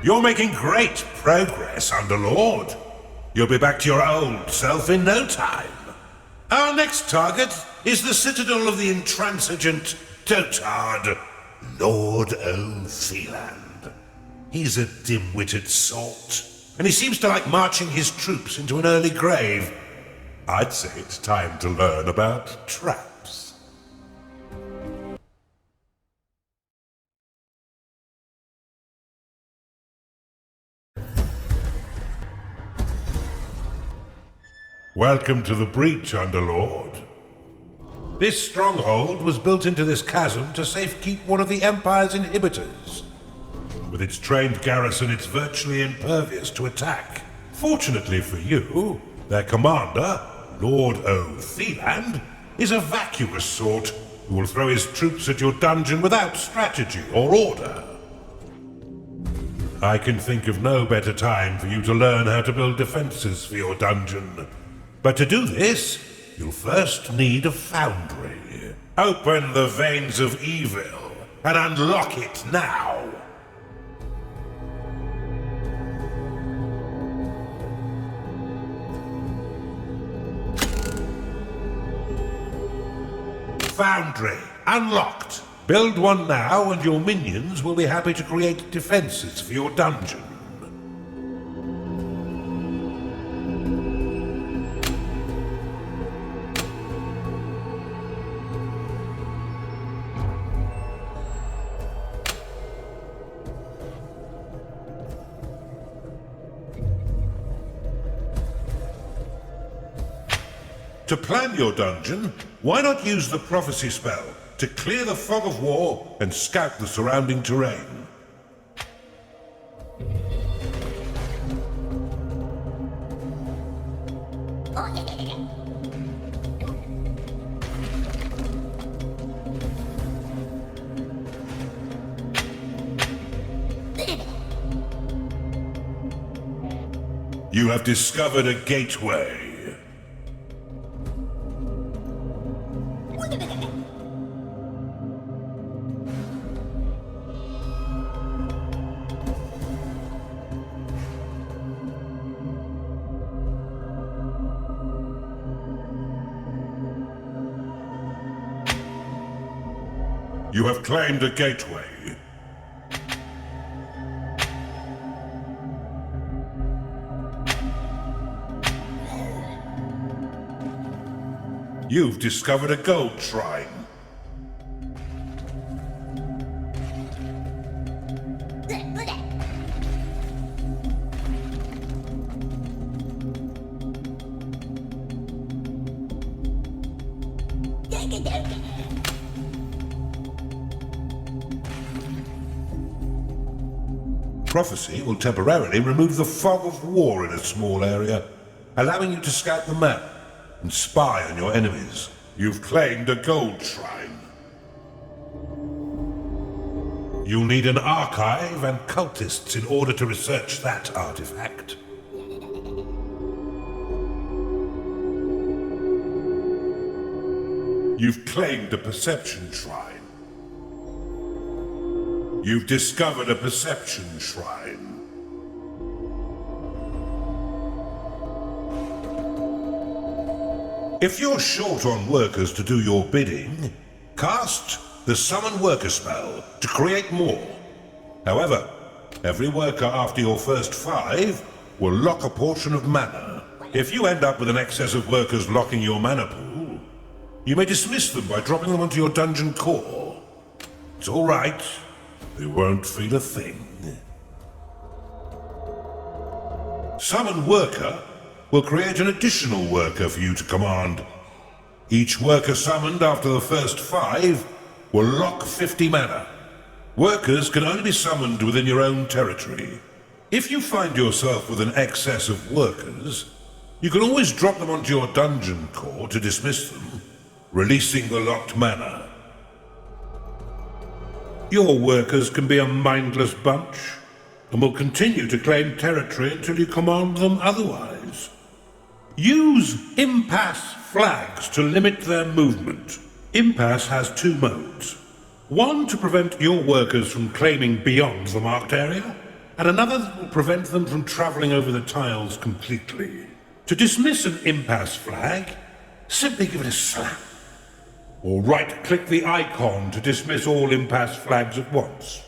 You're making great progress, Underlord. You'll be back to your old self in no time. Our next target is the citadel of the intransigent, dotard Lord O'Theland. He's a dim-witted sort, and he seems to like marching his troops into an early grave. I'd say it's time to learn about traps. Welcome to the breach, Underlord. This stronghold was built into this chasm to safekeep one of the Empire's inhibitors. With its trained garrison, it's virtually impervious to attack. Fortunately for you, their commander, Lord O'Theland, is a vacuous sort who will throw his troops at your dungeon without strategy or order. I can think of no better time for you to learn how to build defenses for your dungeon. But to do this, you'll first need a foundry. Open the veins of evil and unlock it now. Foundry unlocked. Build one now and your minions will be happy to create defenses for your dungeon. To plan your dungeon, why not use the prophecy spell to clear the fog of war and scout the surrounding terrain? You have discovered a gateway. You have claimed a gateway. You've discovered a gold shrine. Prophecy will temporarily remove the fog of war in a small area, allowing you to scout the map and spy on your enemies. You've claimed a gold shrine. You'll need an archive and cultists in order to research that artifact. You've claimed a perception shrine. You've discovered a perception shrine. If you're short on workers to do your bidding, cast the Summon Worker spell to create more. However, every worker after your first 5 will lock a portion of mana. If you end up with an excess of workers locking your mana pool, you may dismiss them by dropping them onto your dungeon core. It's all right. They won't feel a thing. Summon Worker will create an additional worker for you to command. Each worker summoned after the first 5 will lock 50 mana. Workers can only be summoned within your own territory. If you find yourself with an excess of workers, you can always drop them onto your dungeon core to dismiss them, releasing the locked mana. Your workers can be a mindless bunch, and will continue to claim territory until you command them otherwise. Use impasse flags to limit their movement. Impasse has 2 modes. One to prevent your workers from claiming beyond the marked area, and another that will prevent them from travelling over the tiles completely. To dismiss an impasse flag, simply give it a slap. Or right-click the icon to dismiss all impasse flags at once.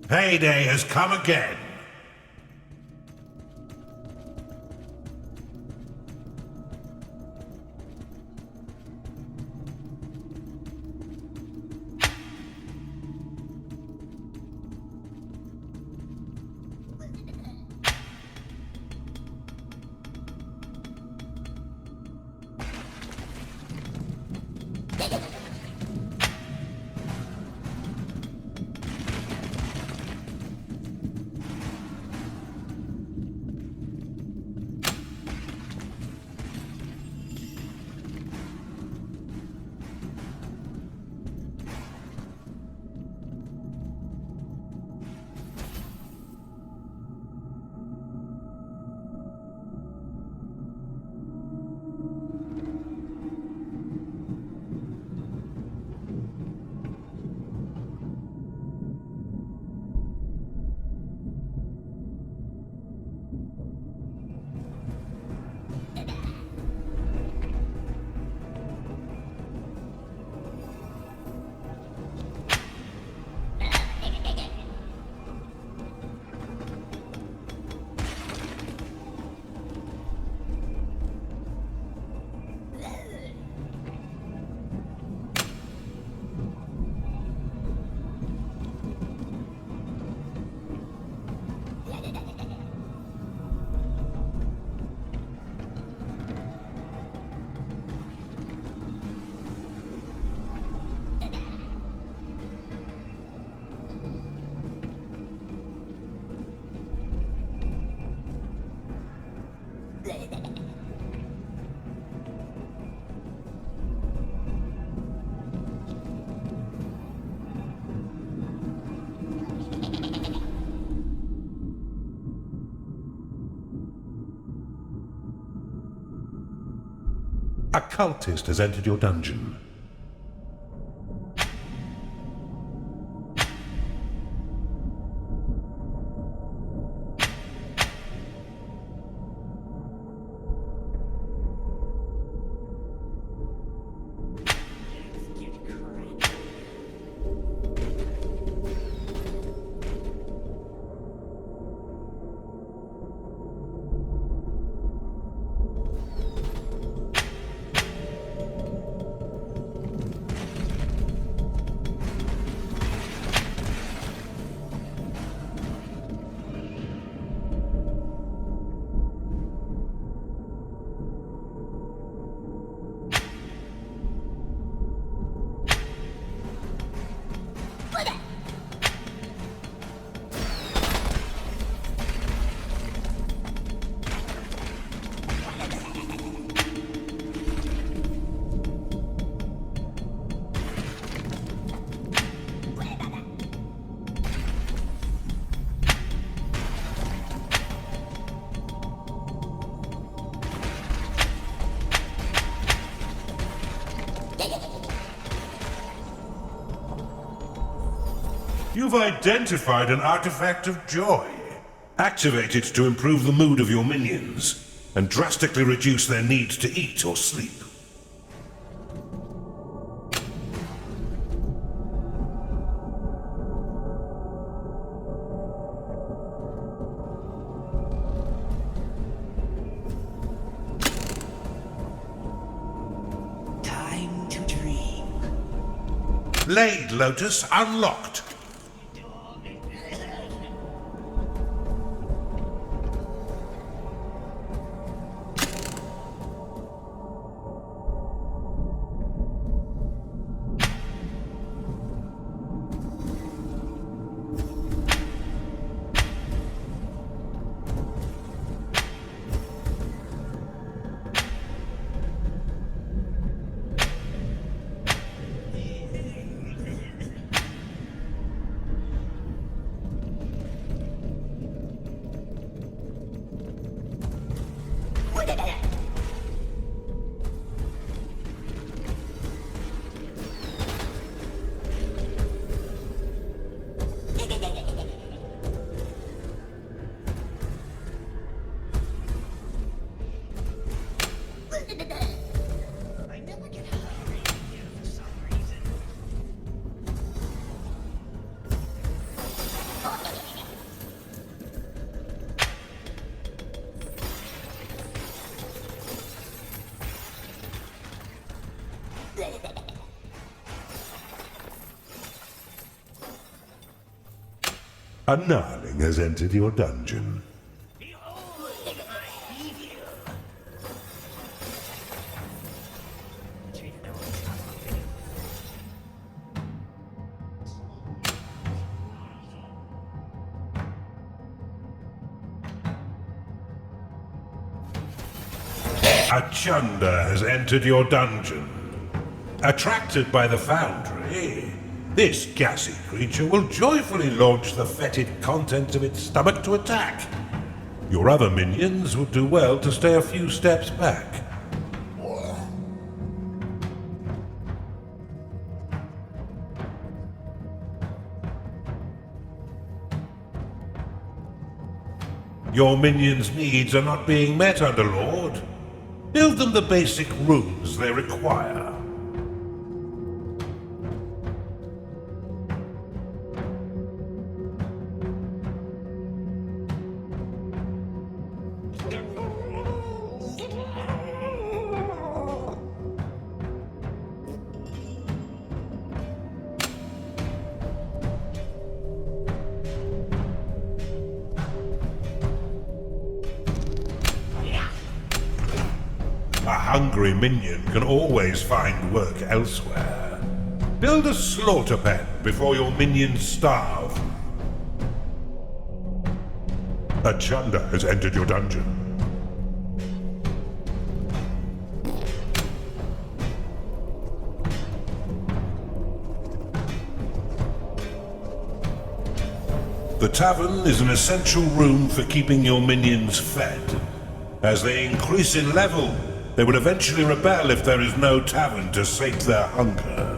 Payday has come again. A cultist has entered your dungeon. You've identified an artifact of joy. Activate it to improve the mood of your minions and drastically reduce their need to eat or sleep. Time to dream. Blade Lotus unlocked. A gnarling has entered your dungeon. A chunder has entered your dungeon. Attracted by the foundry, this gassy creature will joyfully launch the fetid contents of its stomach to attack. Your other minions would do well to stay a few steps back. Your minions' needs are not being met, Underlord. Build them the basic rooms they require. A hungry minion can always find work elsewhere. Build a slaughter pen before your minions starve. A chunder has entered your dungeon. The tavern is an essential room for keeping your minions fed. As they increase in level, they will eventually rebel if there is no tavern to sate their hunger.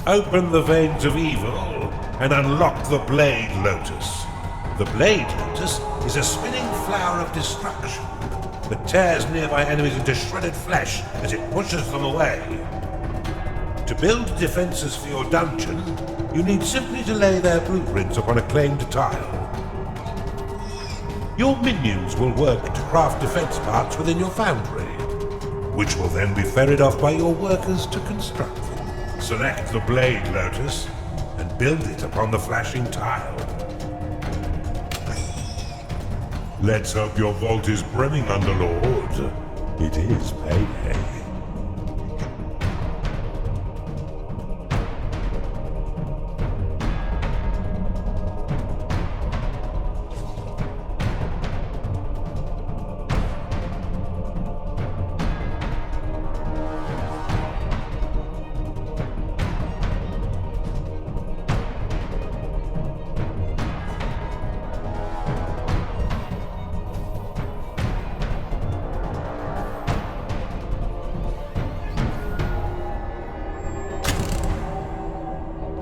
Open the veins of evil and unlock the Blade Lotus. The Blade Lotus is a spinning flower of destruction that tears nearby enemies into shredded flesh as it pushes them away. To build defenses for your dungeon, you need simply to lay their blueprints upon a claimed tile. Your minions will work to craft defense parts within your foundry, which will then be ferried off by your workers to construct them. Select the Blade Lotus and build it upon the flashing tile. Let's hope your vault is brimming, Underlord. It is payday.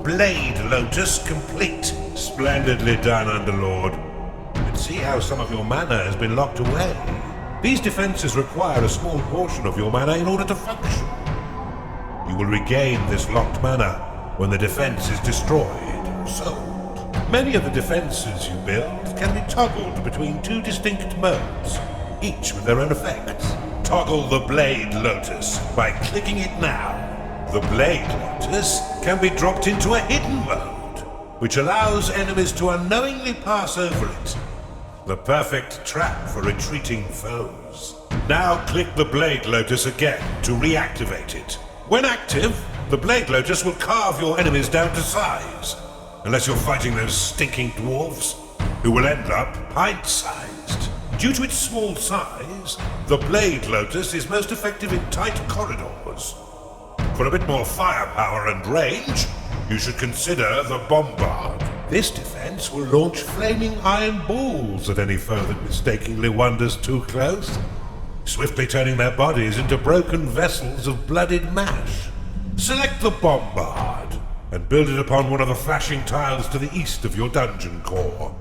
Blade Lotus complete. Splendidly done, Underlord. But see how some of your mana has been locked away. These defenses require a small portion of your mana in order to function. You will regain this locked mana when the defense is destroyed or sold. Many of the defenses you build can be toggled between two distinct modes, each with their own effects. Toggle the Blade Lotus by clicking it now. The Blade Lotus can be dropped into a hidden mode, which allows enemies to unknowingly pass over it. The perfect trap for retreating foes. Now click the Blade Lotus again to reactivate it. When active, the Blade Lotus will carve your enemies down to size, unless you're fighting those stinking dwarves, who will end up pint-sized. Due to its small size, the Blade Lotus is most effective in tight corridors. For a bit more firepower and range, you should consider the Bombard. This defense will launch flaming iron balls at any foe that mistakenly wanders too close, swiftly turning their bodies into broken vessels of blooded mash. Select the Bombard and build it upon one of the flashing tiles to the east of your dungeon core.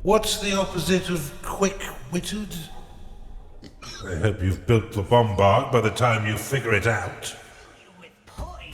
What's the opposite of quick-witted? I hope you've built the Bombard by the time you figure it out. With poison.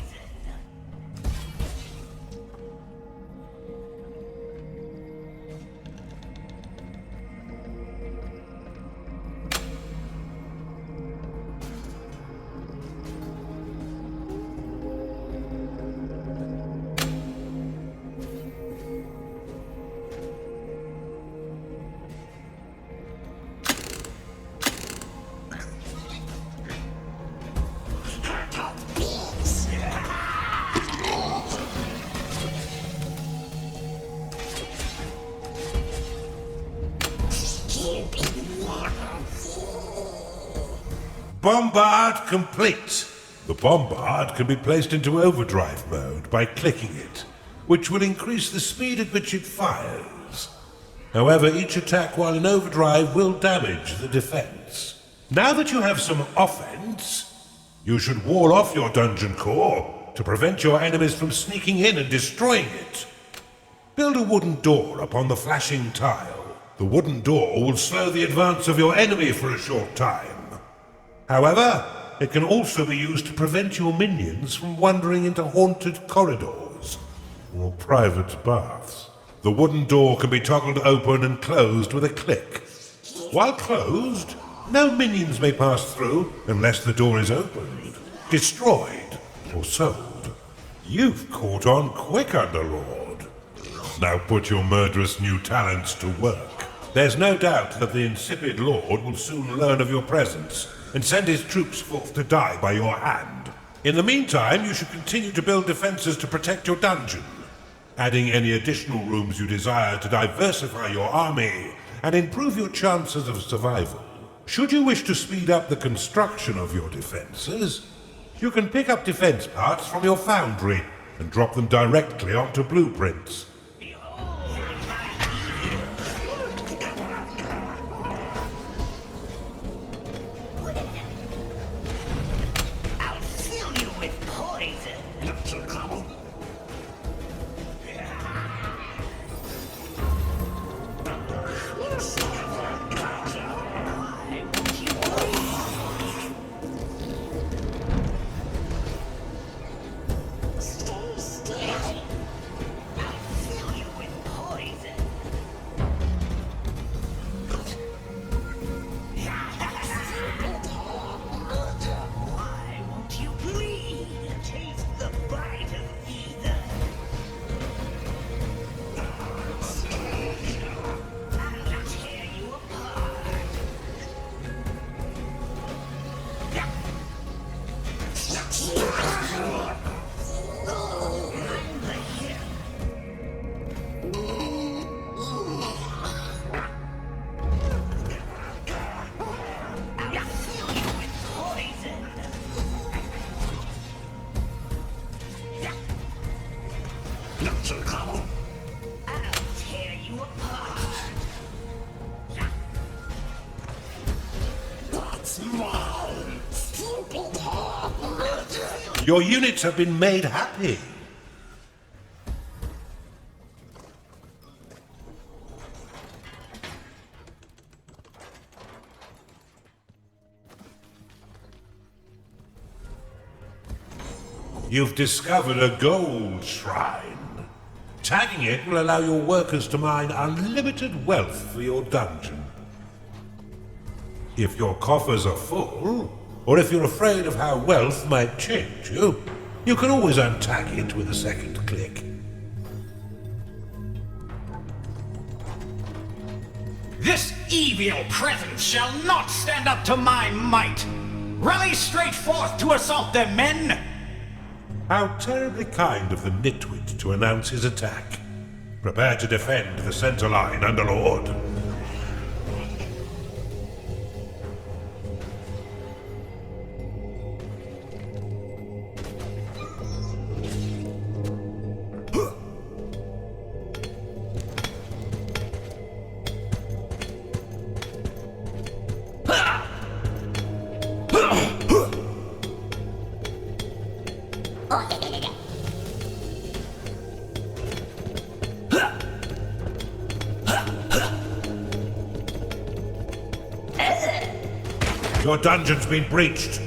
Bombard complete. The bombard can be placed into overdrive mode by clicking it, which will increase the speed at which it fires. However, each attack while in overdrive will damage the defense. Now that you have some offense, you should wall off your dungeon core to prevent your enemies from sneaking in and destroying it. Build a wooden door upon the flashing tile. The wooden door will slow the advance of your enemy for a short time. However, it can also be used to prevent your minions from wandering into haunted corridors or private baths. The wooden door can be toggled open and closed with a click. While closed, no minions may pass through unless the door is opened, destroyed, or sold. You've caught on quick, Underlord. Now put your murderous new talents to work. There's no doubt that the insipid Lord will soon learn of your presence and send his troops forth to die by your hand. In the meantime, you should continue to build defenses to protect your dungeon, adding any additional rooms you desire to diversify your army and improve your chances of survival. Should you wish to speed up the construction of your defenses, you can pick up defense parts from your foundry and drop them directly onto blueprints. Your units have been made happy. You've discovered a gold shrine. Tagging it will allow your workers to mine unlimited wealth for your dungeon. If your coffers are full, or if you're afraid of how wealth might change you, you can always untag it with a second click. This evil presence shall not stand up to my might. Rally straight forth to assault them, men! How terribly kind of the nitwit to announce his attack. Prepare to defend the center line, Underlord. Your dungeon's been breached.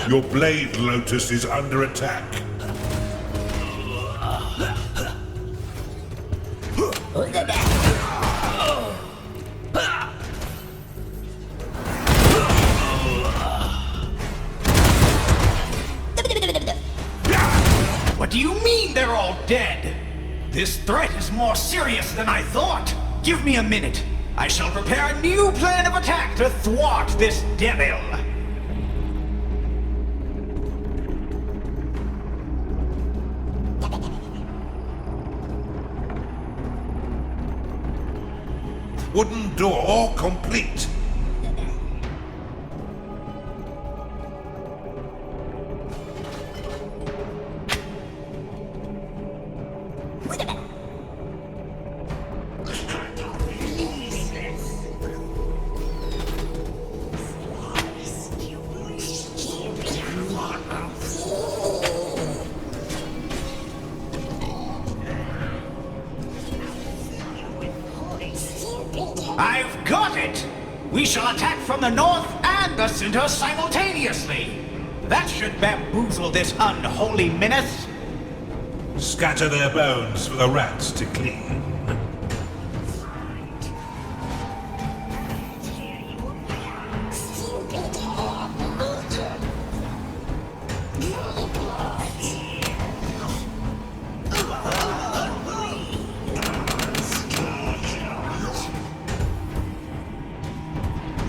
Your blade lotus is under attack. What do you mean they're all dead? This threat is more serious than I thought. Give me a minute. I shall prepare a new plan of attack to thwart this devil. Wooden door complete. shall attack from the north and the center simultaneously. That should bamboozle this unholy menace. Scatter their bones for the rats to clean.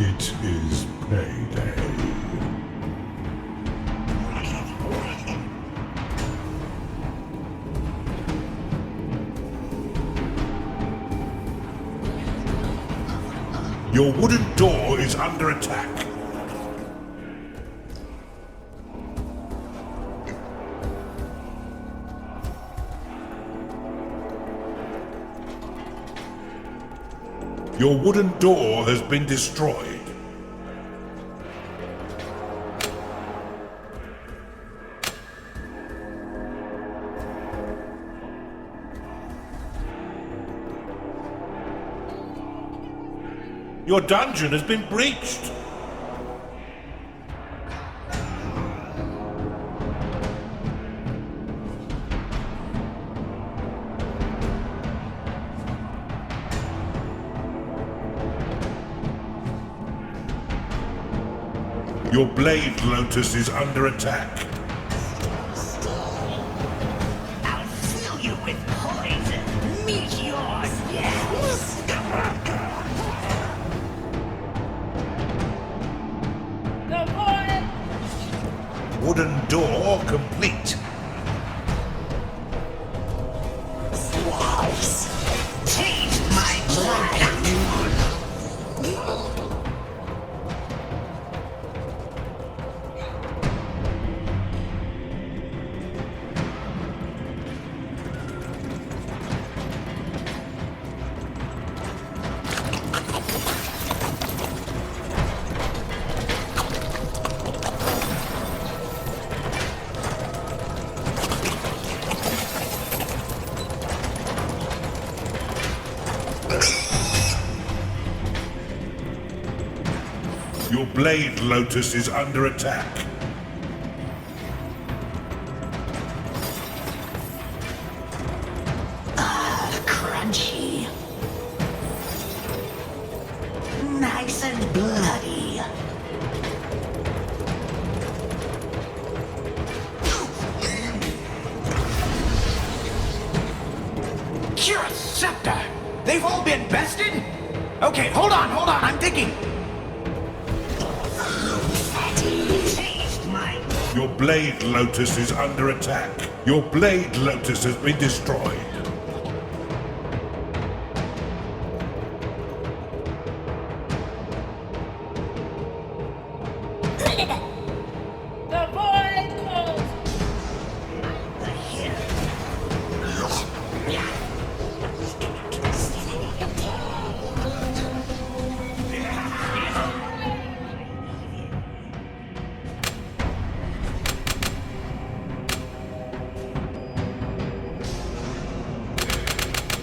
It is payday. Your wooden door is under attack. Your wooden door has been destroyed. Your dungeon has been breached. Your blade lotus is under attack. I'll fill you with poison. Meteors, yes. Wooden door complete. Taste my blood. Your blade lotus is under attack. Crunchy. Nice and bloody. Curious scepter! They've all been bested? Okay, hold on, I'm thinking. Taste my Your blade lotus is under attack. Your blade lotus has been destroyed. The void calls.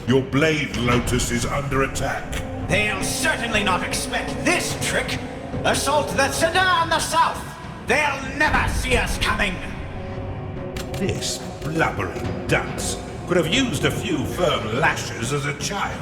Your blade lotus is under attack. They'll certainly not expect this trick. Assault the center and the south. They'll never see us coming. This blubbering dunce could have used a few firm lashes as a child.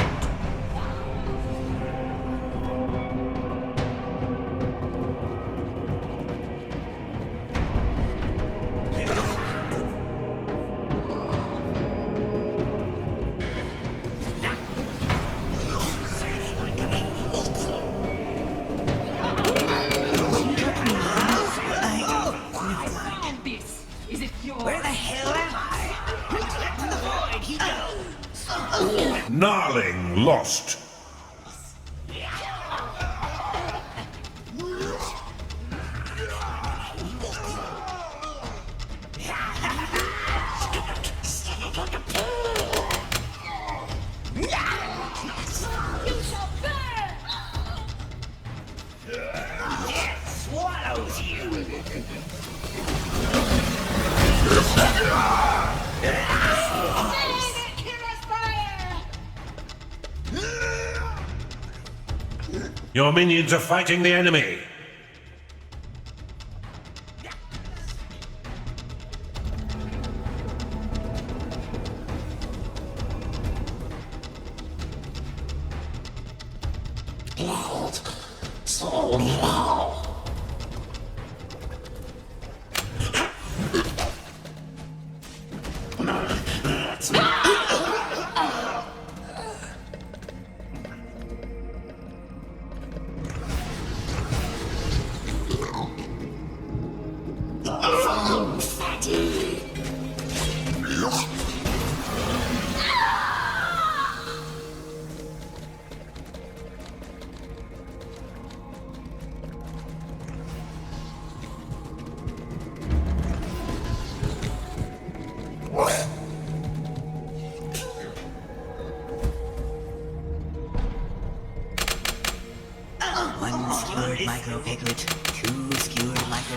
Where the hell am I? To the void he goes. Gnarling lost. You shall burn! Death swallows you. Kill us fire! Your minions are fighting the enemy.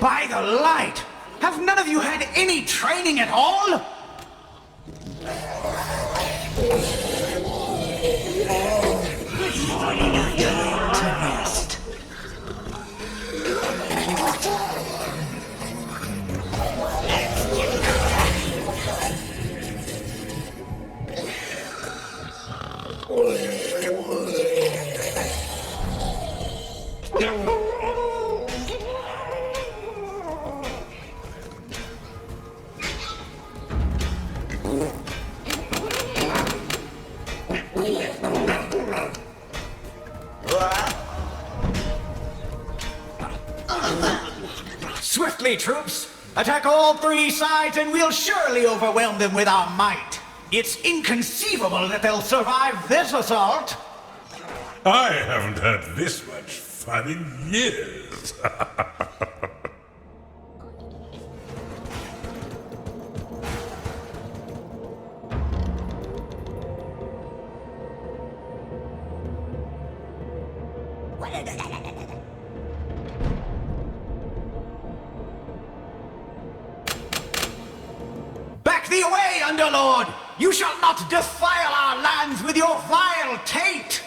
By the light! Have none of you had any training at all? Swiftly, troops! Attack all three sides and we'll surely overwhelm them with our might. It's inconceivable that they'll survive this assault. I haven't had this much fun in years. Back thee away, Underlord! You shall not defile our lands with your vile taint!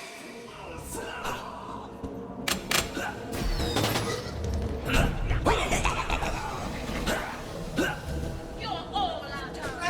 You're all out of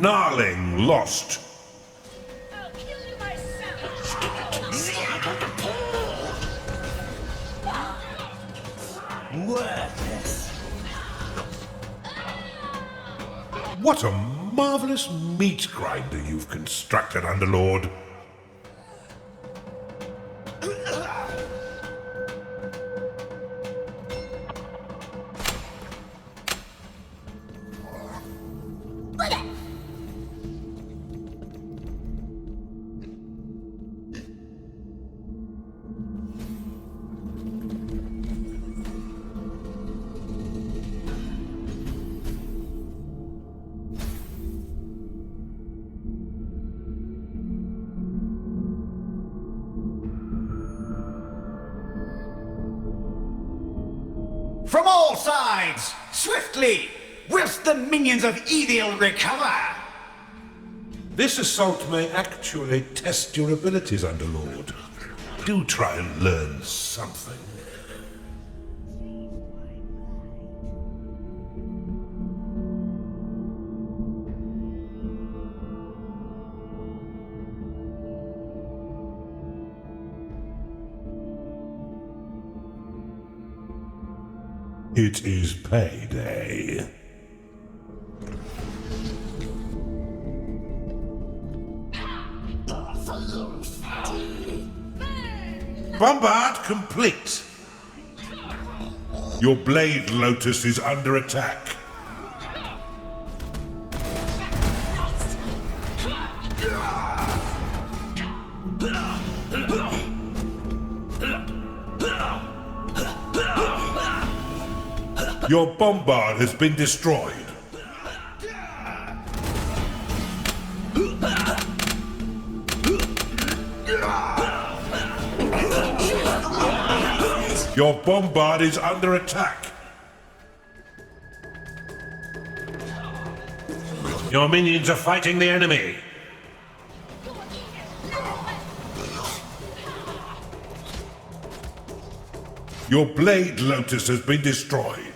Gnarling lost. I'll kill you myself. Worthless. What a marvelous meat grinder you've constructed, Underlord. From all sides, swiftly, whilst the minions of evil recover. This assault may actually test your abilities, Underlord. Do try and learn something. It is payday. Bombard complete. Your blade lotus is under attack. Your bombard has been destroyed. Your bombard is under attack. Your minions are fighting the enemy. Your blade lotus has been destroyed.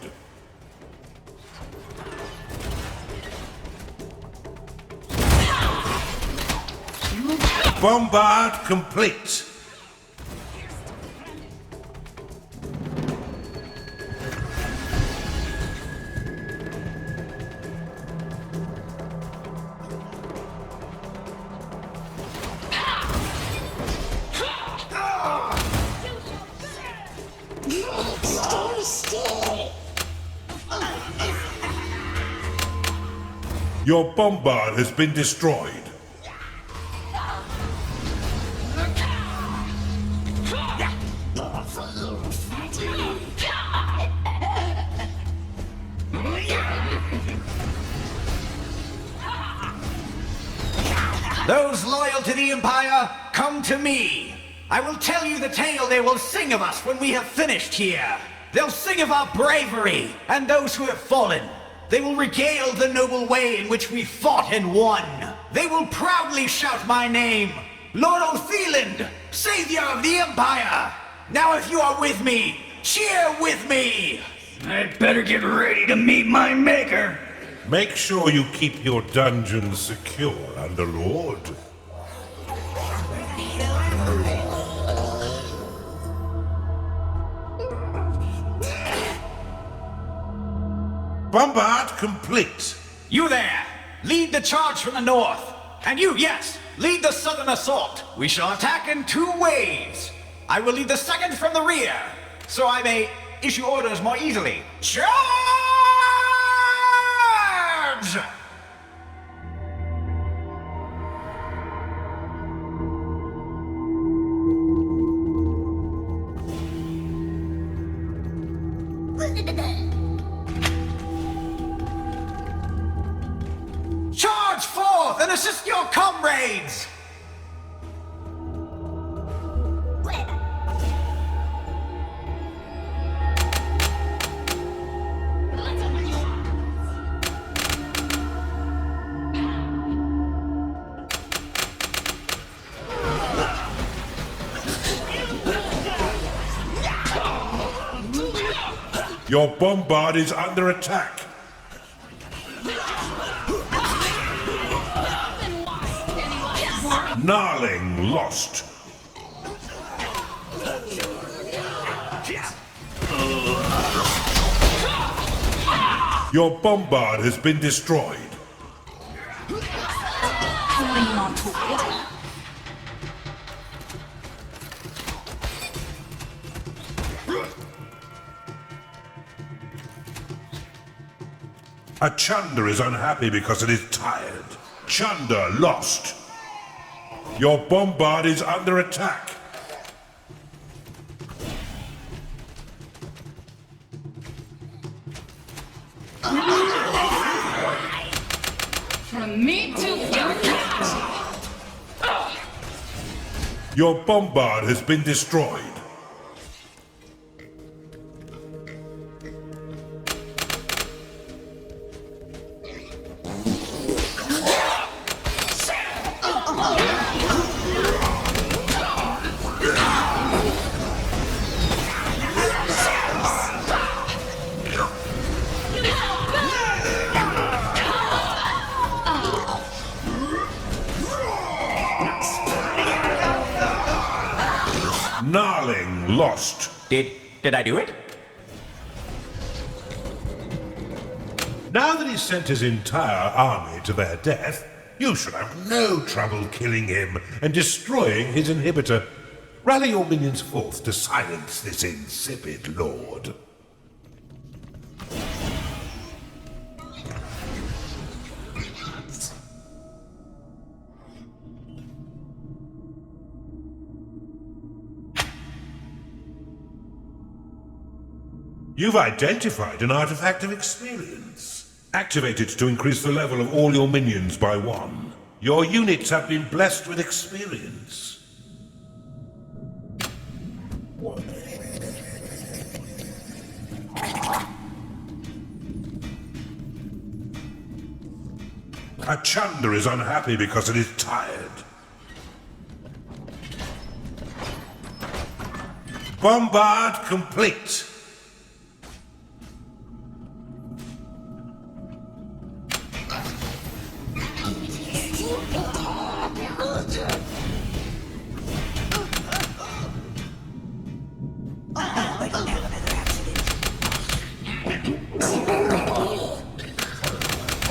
Bombard complete. Your bombard has been destroyed. Those loyal to the Empire, come to me. I will tell you the tale they will sing of us when we have finished here. They'll sing of our bravery and those who have fallen. They will regale the noble way in which we fought and won. They will proudly shout my name, Lord Otheland, Savior of the Empire. Now if you are with me, cheer with me. I'd better get ready to meet my maker. Make sure you keep your dungeons secure, Underlord. Bombard complete. You there, lead the charge from the north. And you, yes, lead the southern assault. We shall attack in 2 ways. I will lead the second from the rear, so I may issue orders more easily. Charge! Charge forth and assist your comrades! Your bombard is under attack. Gnarling lost. Your bombard has been destroyed. A Chunder is unhappy because it is tired. Chunder lost. Your bombard is under attack. From me to you. Your bombard has been destroyed. Gnarling lost. Did I do it? Now that he's sent his entire army to their death, you should have no trouble killing him and destroying his inhibitor. Rally your minions forth to silence this insipid lord. You've identified an artifact of experience. Activate it to increase the level of all your minions by 1. Your units have been blessed with experience. A Chunder is unhappy because it is tired. Bombard complete.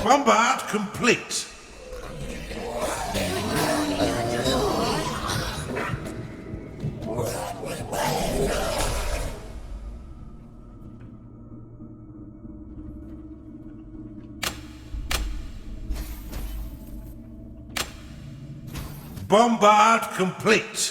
Bombard complete. Bombard complete.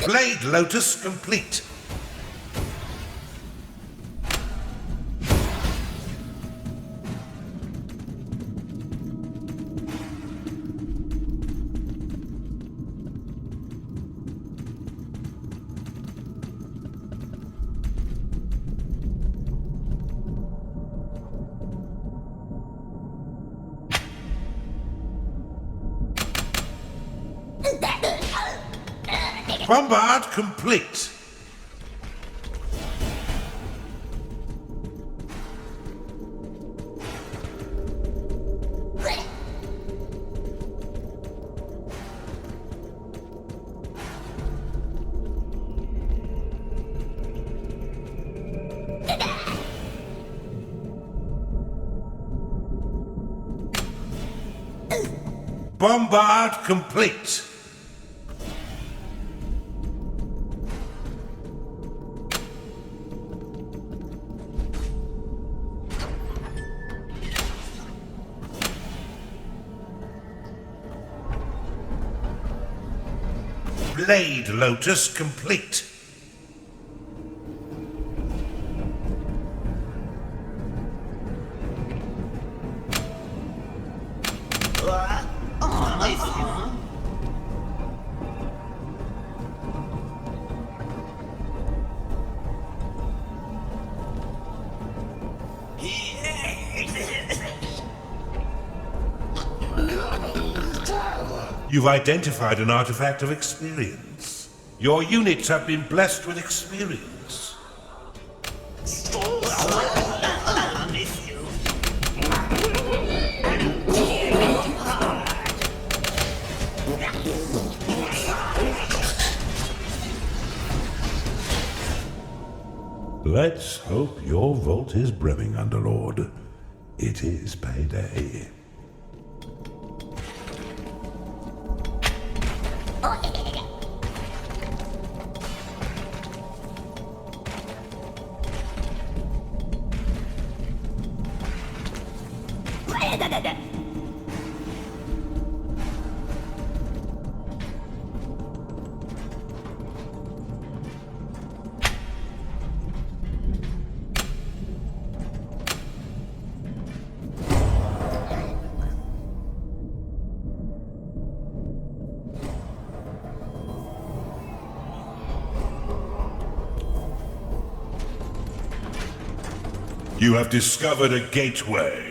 Blade Lotus complete. Bombard complete. Bombard complete. Blade Lotus complete. You've identified an artifact of experience. Your units have been blessed with experience. Let's hope your vault is brimming, Underlord. It is payday. You have discovered a gateway.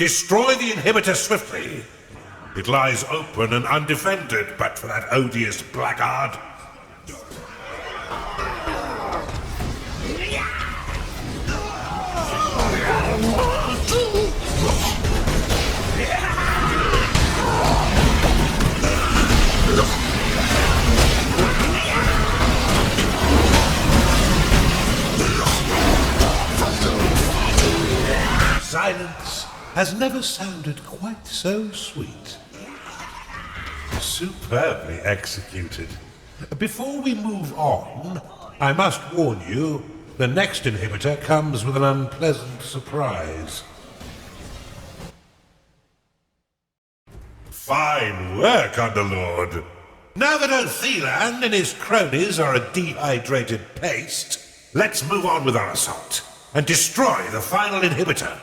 Destroy the inhibitor swiftly. It lies open and undefended, but for that odious blackguard. Silence has never sounded quite so sweet. Superbly executed. Before we move on, I must warn you, the next inhibitor comes with an unpleasant surprise. Fine work, Underlord. Now that Othilan and his cronies are a dehydrated paste, let's move on with our assault and destroy the final inhibitor.